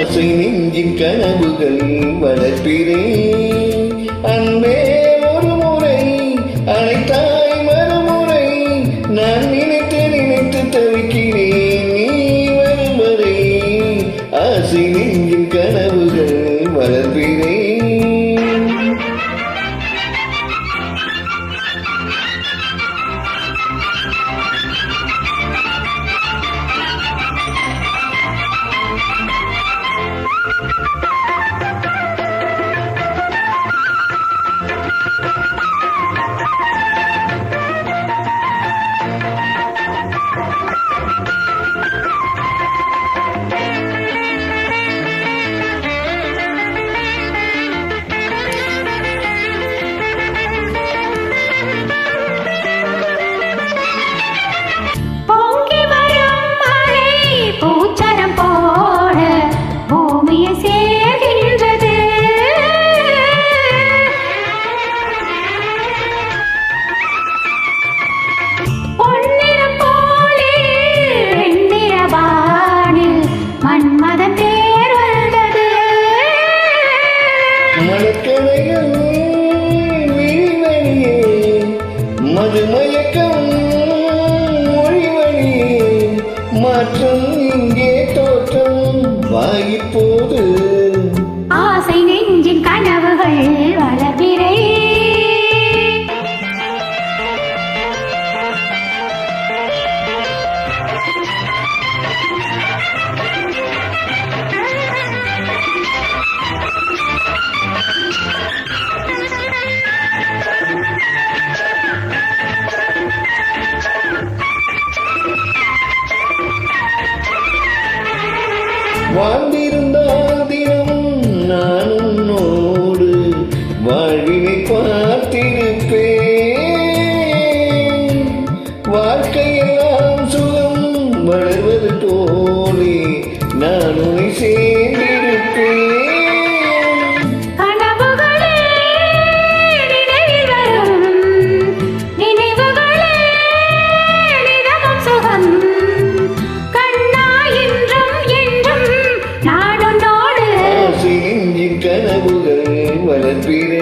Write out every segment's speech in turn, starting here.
ஆசை நெஞ்சின் கனவுகள் வளர்ப்பிறேன் அன்பே ஒரு முறை அனைத்தாய் மறுமுறை நான் நினைத்து நினைத்து தவிக்கிறேன் நீ வரும் வரை ஆசை நெஞ்சின் கனவுகள் வளர்ப்பிறேன் மலக்கணைகள் விழிவழியே மதுமயக்கம் மொழிவழியே மாற்றம் இங்கே தோற்றம் வாகிப்போது ஆசை நெஞ்சின் கனவுகள் வளர்பிறை வாழ்ந்திருந்தால் தினமும் நான் உன்னோடு வாழ்வினை பார்த்திருப்பேன் வாழ்க்கையெல்லாம் சுகம் வளர்வது போலே நான் உன்னை சேர்ந்திருப்பேன் கனவுகள் வளர்ப்பிறேன்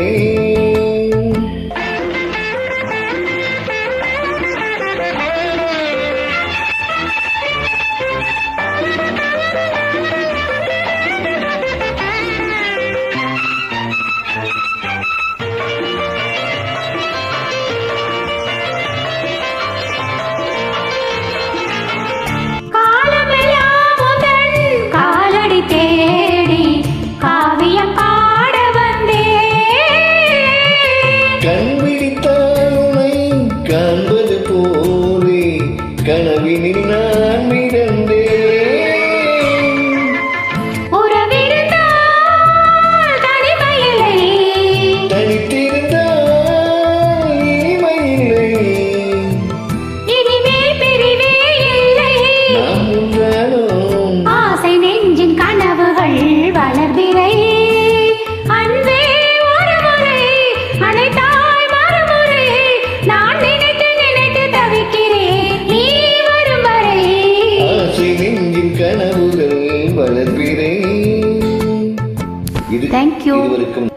காண்பது போலே கனவினில் நான் மிதந்தேன் தனித்திருந்தால் இனிமையில்லை நாம் ஒன்றானோம் ஆசை நெஞ்சின் கனவுகள் வளர்பிறை அன்பே ஒரு முறை அனைத்தாய் மறுமுறை நான் கனவுகள் வளர்ப்பிறேன். Thank you. இதுவரைக்கும்